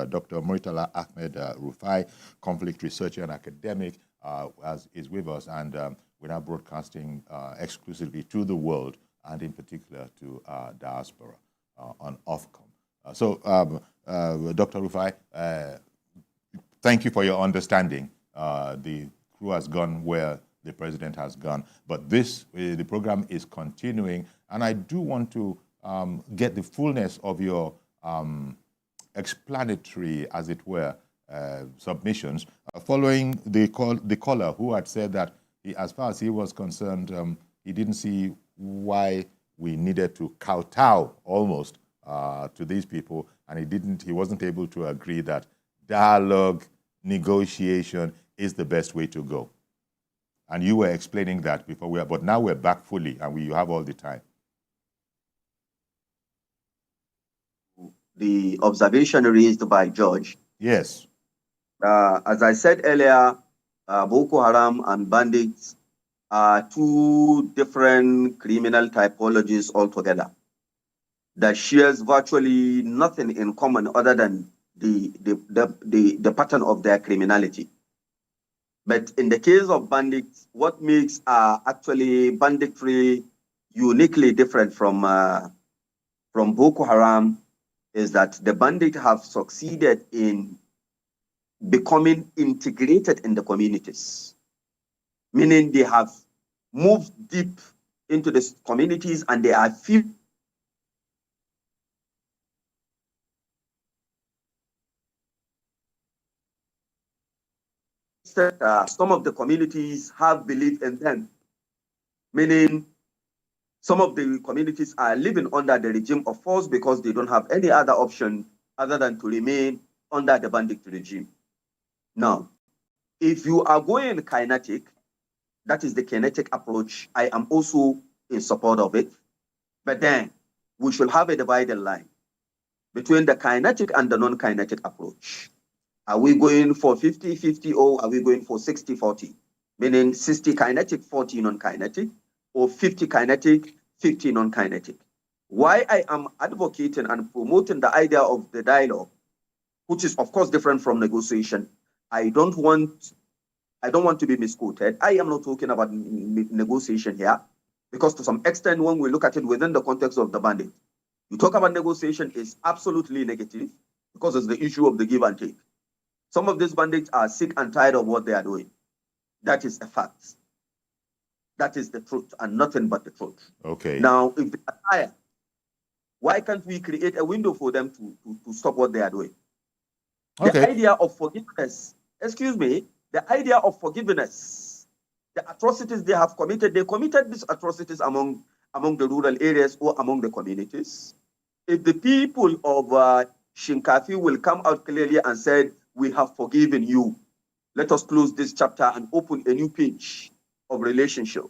Dr. Murtala Ahmed Rufa'i, conflict researcher and academic, is with us, and we're now broadcasting exclusively to the world, and in particular to diaspora on Ofcom. Dr. Rufa'i, thank you for your understanding. The crew has gone where the president has gone, but the program is continuing, and I do want to get the fullness of your explanatory, as it were, submissions, following the caller who had said that as far as he was concerned, he didn't see why we needed to kowtow almost to these people, and he wasn't able to agree that dialogue, negotiation is the best way to go. And you were explaining that before, but now we're back fully, and you have all the time. The observation raised by George. Yes. As I said earlier, Boko Haram and bandits are two different criminal typologies altogether that shares virtually nothing in common other than the pattern of their criminality. But in the case of bandits, what makes actually banditry uniquely different from Boko Haram is that the bandits have succeeded in becoming integrated in the communities, meaning they have moved deep into the communities and they are some of the communities have believed in them, meaning some of the communities are living under the regime of force because they don't have any other option other than to remain under the bandit regime. Now, if you are going kinetic, that is the kinetic approach, I am also in support of it. But then we should have a divided line between the kinetic and the non-kinetic approach. Are we going for 50-50 or are we going for 60-40? Meaning 60 kinetic, 40 non-kinetic, or 50 kinetic, 50 non-kinetic. Why I am advocating and promoting the idea of the dialogue, which is of course different from negotiation. I don't want to be misquoted. I am not talking about negotiation here, because to some extent, when we look at it within the context of the bandit, you talk about negotiation is absolutely negative because it's the issue of the give and take. Some of these bandits are sick and tired of what they are doing. That is a fact. That is the truth and nothing but the truth. Okay. Now, if they are tired, why can't we create a window for them to stop what they are doing? Okay. The idea of forgiveness, the idea of forgiveness, the atrocities they have committed, they committed these atrocities among the rural areas or among the communities. If the people of Shinkafi will come out clearly and said, we have forgiven you, let us close this chapter and open a new page of relationship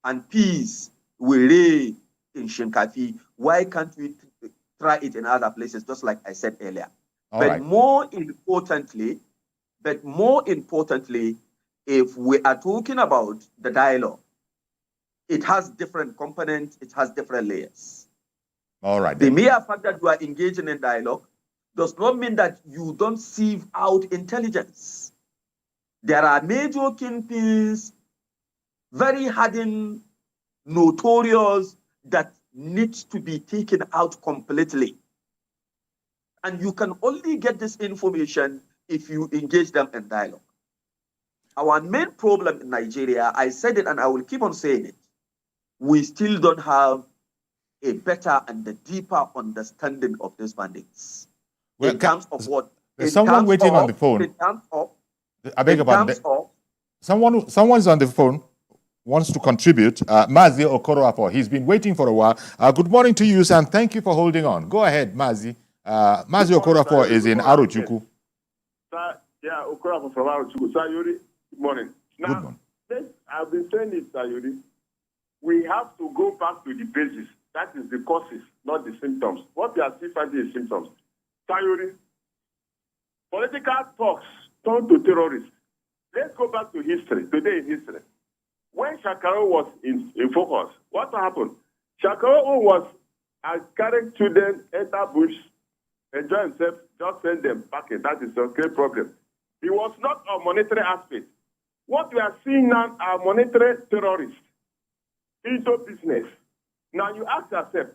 and peace will reign in Shinkafi. Why can't we try it in other places, just like I said earlier? More importantly, if we are talking about the dialogue, it has different components, it has different layers. All right. The mere fact that you are engaging in dialogue does not mean that you don't sieve out intelligence. There are major kingpins, very hardened, notorious, that needs to be taken out completely. And you can only get this information if you engage them in dialogue. Our main problem in Nigeria, I said it and I will keep on saying it, we still don't have a better and a deeper understanding of these bandits. Well, in terms of what? There's someone waiting on the phone. In terms of, I beg your pardon. Someone's on the phone, wants to contribute. Mazi Okoroapo, he's been waiting for a while. Good morning to you, and thank you for holding on. Go ahead, Mazi. Mazi Okoroapo is in Arochukwu. Yeah, Okoroapo from Arochukwu. Sir Yuri, good morning. Now, good morning. I've been saying it, Sir Yuri. We have to go back to the basis. That is the causes, not the symptoms. What we are still finding is symptoms. Sir Yuri, political talks turn to terrorists. Let's go back to history, today in history. When Shakaro was in focus, what happened? Shakaro was carrying children enter bush enjoy himself, just send them back in. That is a great problem. It was not a monetary aspect. What we are seeing now are monetary terrorists into business. Now you ask yourself,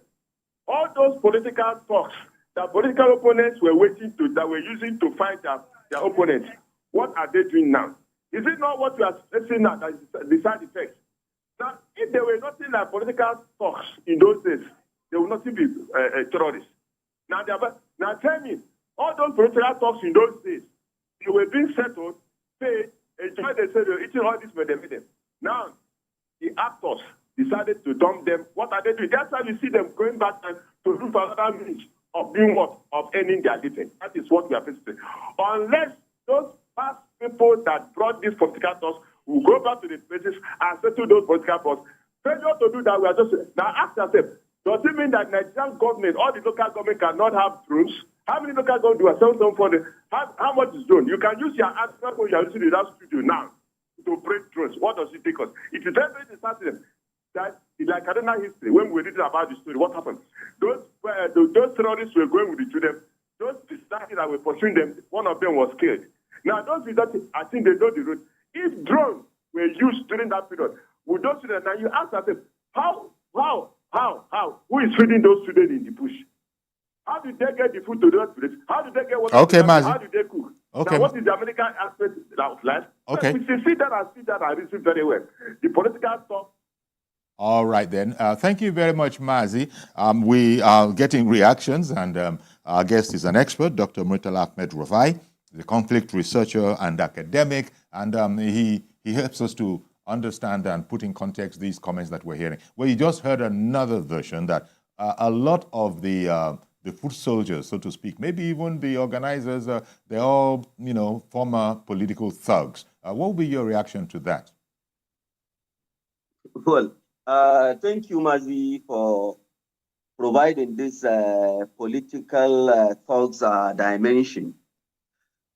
all those political talks that political opponents were that were using to fight their opponents, what are they doing now? Is it not what we are seeing now, that is the side effects? Now, if there were nothing like political talks in those days, there would not be terrorists. Now tell me, all those political talks in those days, they were being settled, paid, enjoyed themselves, eating all this with them. Now, the actors decided to dump them. What are they doing? That's why you see them going back and to look for another means of doing what? Of earning their living. That is what we are facing. Unless those past people that brought these political talks will go back to the places and settle those political talks. Failure to do that, we are just now ask ourselves, does it mean that Nigerian government, all the local government cannot have drones? How many local government do a sound for the how much is drone? You can use your app when you are using the studio now to operate drones. What does it take us? It is very certain that like Kaduna history, when we were reading about the story, what happened? Those terrorists were going with the children, those distracted that were pursuing them, one of them was killed. Now those results, I think they know the road. If drones were used during that period, would those children, now you ask yourself, how? Who is feeding those children in the bush? How did they get the food to those places? How did they get water? Okay, Mazi. How did they cook? Okay. Now, what is the American aspect of life? Okay. We see that and receive very well. The political stuff. All right, then. Thank you very much, Mazi. We are getting reactions, and our guest is an expert, Dr. Murtala Ahmed Rufa'i, the conflict researcher and academic, and he helps us to understand and put in context these comments that we're hearing. Well, you just heard another version that a lot of the foot soldiers, so to speak, maybe even the organizers, they're all, former political thugs. What will be your reaction to that? Well, thank you, Mazi, for providing this political thugs dimension.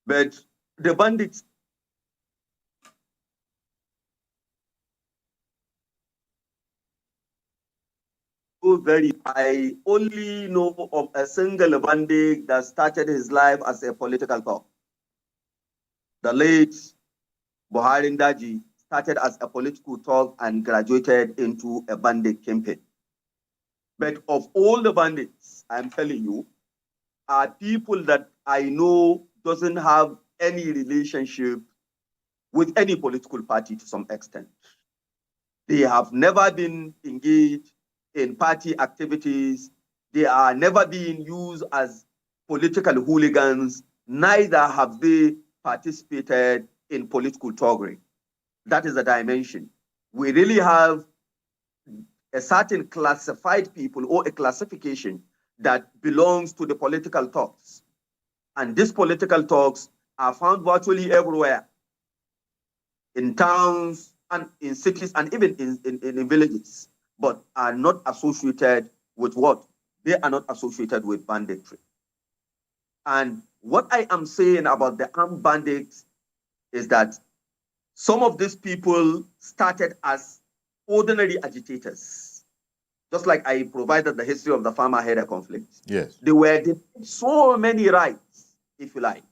But the bandits I only know of a single bandit that started his life as a political thug. The late Buhari Ndaji started as a political thug and graduated into a bandit campaign. But of all the bandits, I'm telling you, are people that I know doesn't have any relationship with any political party to some extent. They have never been engaged in party activities. They are never being used as political hooligans. Neither have they participated in political thuggery. That is a dimension. We really have a certain classified people or a classification that belongs to the political thugs. And these political thugs are found virtually everywhere, in towns and in cities and even in villages, but are not associated with what? They are not associated with banditry. And what I am saying about the armed bandits is that some of these people started as ordinary agitators, just like I provided the history of the farmer-herder conflict. Yes. They were denied so many rights, if you like.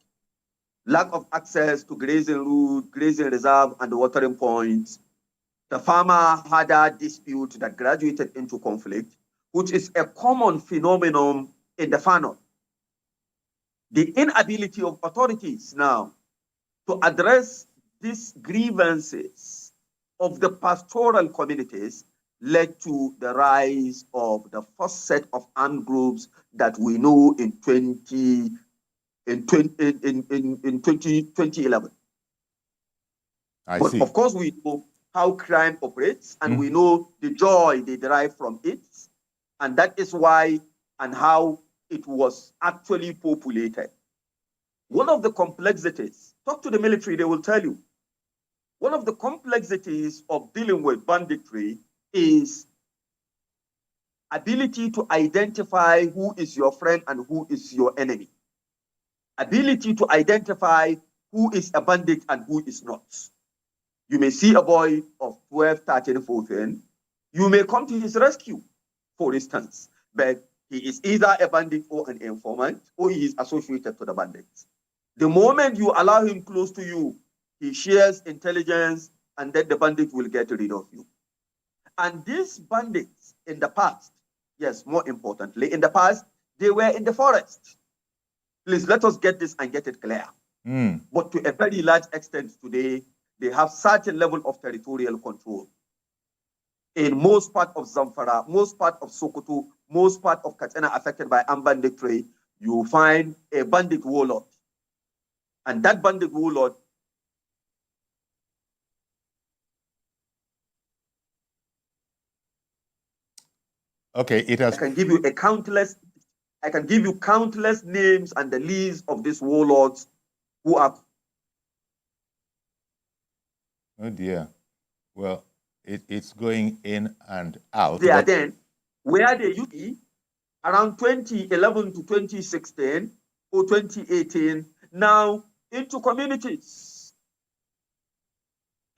Lack of access to grazing route, grazing reserve, and the watering points. The farmer had a dispute that graduated into conflict, which is a common phenomenon in the Far North. The inability of authorities now to address these grievances of the pastoral communities led to the rise of the first set of armed groups that we know in 2011. But of course, we know how crime operates, and we know the joy they derive from it, and that is why and how it was actually populated. One of the complexities, talk to the military, they will tell you, one of the complexities of dealing with banditry is ability to identify who is your friend and who is your enemy. Ability to identify who is a bandit and who is not. You may see a boy of 12, 13, 14. You may come to his rescue, for instance, but he is either a bandit or an informant, or he is associated to the bandits. The moment you allow him close to you, he shares intelligence, and then the bandit will get rid of you. And these bandits in the past, yes, more importantly, in the past, they were in the forest. Please let us get this and get it clear. But to a very large extent today, they have certain level of territorial control. In most part of Zamfara, most part of Sokoto, most part of Katsina affected by armed banditry, you find a bandit warlord. And that bandit warlord Okay, it has. I can give you countless names and the lists of these warlords who are. Oh dear. Well, it's going in and out. They are then where they used to be around 2011 to 2016 or 2018, now into communities.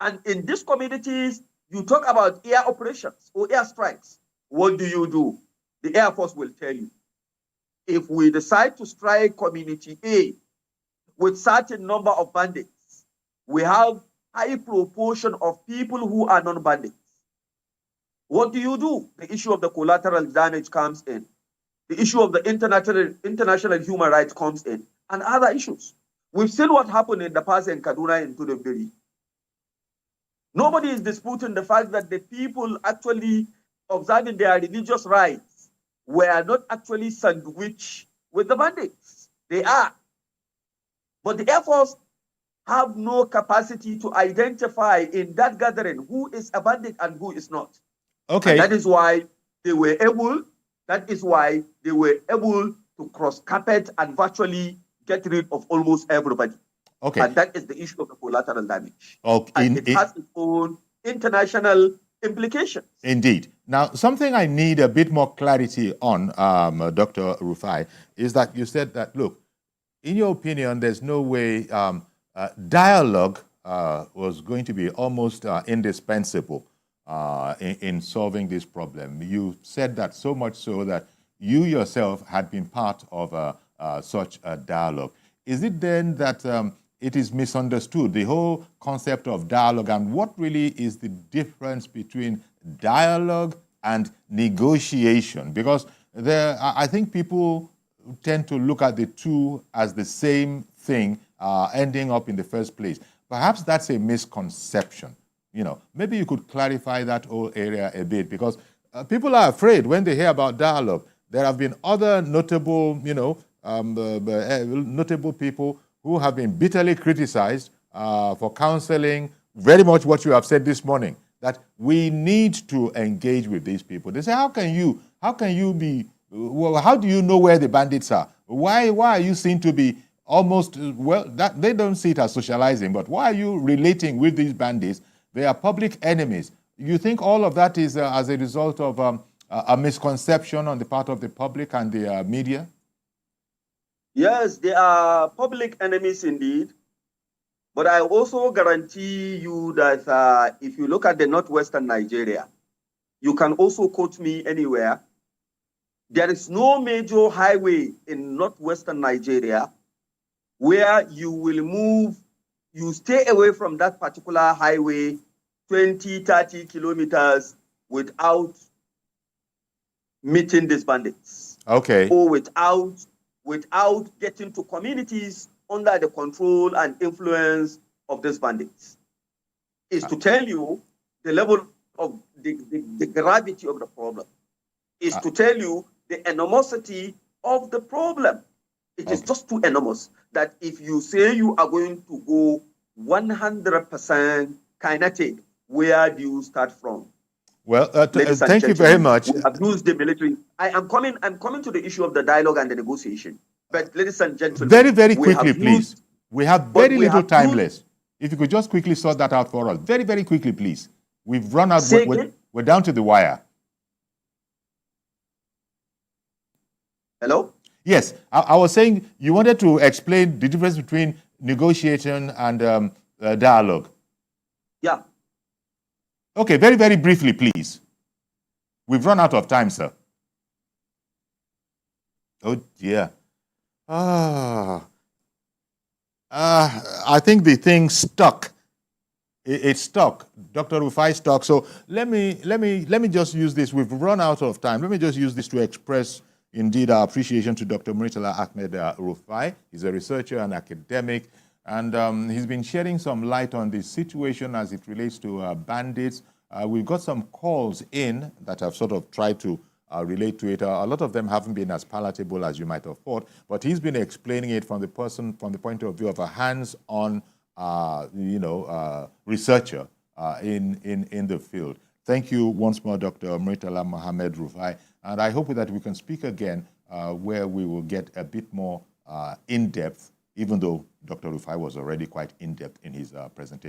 And in these communities, you talk about air operations or air strikes. What do? The Air Force will tell you. If we decide to strike community A with certain number of bandits, we have high proportion of people who are non-bandits. What do? The issue of the collateral damage comes in. The issue of the international human rights comes in, and other issues. We've seen what happened in the past in Kaduna and Tudunbiri. Nobody is disputing the fact that the people actually observing their religious rights were not actually sandwiched with the bandits. They are. But the Air Force have no capacity to identify in that gathering who is a bandit and who is not. Okay. And that is why they were able to cross carpet and virtually get rid of almost everybody. Okay. And that is the issue of the collateral damage. Okay. And it has its own international implications. Indeed. Now, something I need a bit more clarity on, Dr. Rufa'i, is that you said that, look, in your opinion, there's no way dialogue was going to be almost indispensable in solving this problem. You said that so much so that you yourself had been part of such a dialogue. Is it then that it is misunderstood, the whole concept of dialogue, and what really is the difference between dialogue and negotiation? Because I think people tend to look at the two as the same thing, ending up in the first place. Perhaps that's a misconception. You know, maybe you could clarify that whole area a bit, because people are afraid when they hear about dialogue. There have been other notable, notable people who have been bitterly criticized for counseling very much what you have said this morning, that we need to engage with these people. They say, how do you know where the bandits are? Why are you seen to be almost, that they don't see it as socializing, but why are you relating with these bandits? They are public enemies. You think all of that is as a result of a misconception on the part of the public and the media? Yes, they are public enemies indeed. But I also guarantee you that if you look at the northwestern Nigeria, you can also quote me anywhere. There is no major highway in northwestern Nigeria where you stay away from that particular highway 20, 30 kilometers without meeting these bandits. Okay. Or without getting to communities under the control and influence of these bandits. Is to tell you the level of the gravity of the problem. Is to tell you the enormosity of the problem. It is just too enormous that if you say you are going to go 100% kinetic, where do you start from? Well, thank you very much. We have used the military. I'm coming to the issue of the dialogue and the negotiation. But ladies and gentlemen, very, very quickly, please. We have very little time left. If you could just quickly sort that out for us. Very, very quickly, please. We've run out. We're down to the wire. Hello? Yes, I was saying you wanted to explain the difference between negotiation and dialogue. Yeah. Okay, very, very briefly, please. We've run out of time, sir. Oh, dear. I think the thing stuck. It's stuck. Dr. Rufa'i stuck. So let me just use this. We've run out of time. Let me just use this to express indeed our appreciation to Dr. Murtala Ahmed Rufa'i. He's a researcher and academic, and he's been shedding some light on the situation as it relates to bandits. We've got some calls in that have sort of tried to relate to it. A lot of them haven't been as palatable as you might have thought, but he's been explaining it from the point of view of a hands-on, researcher in the field. Thank you once more, Dr. Murtala Mohammed Rufa'i, and I hope that we can speak again where we will get a bit more in-depth, even though Dr. Rufa'i was already quite in-depth in his presentation.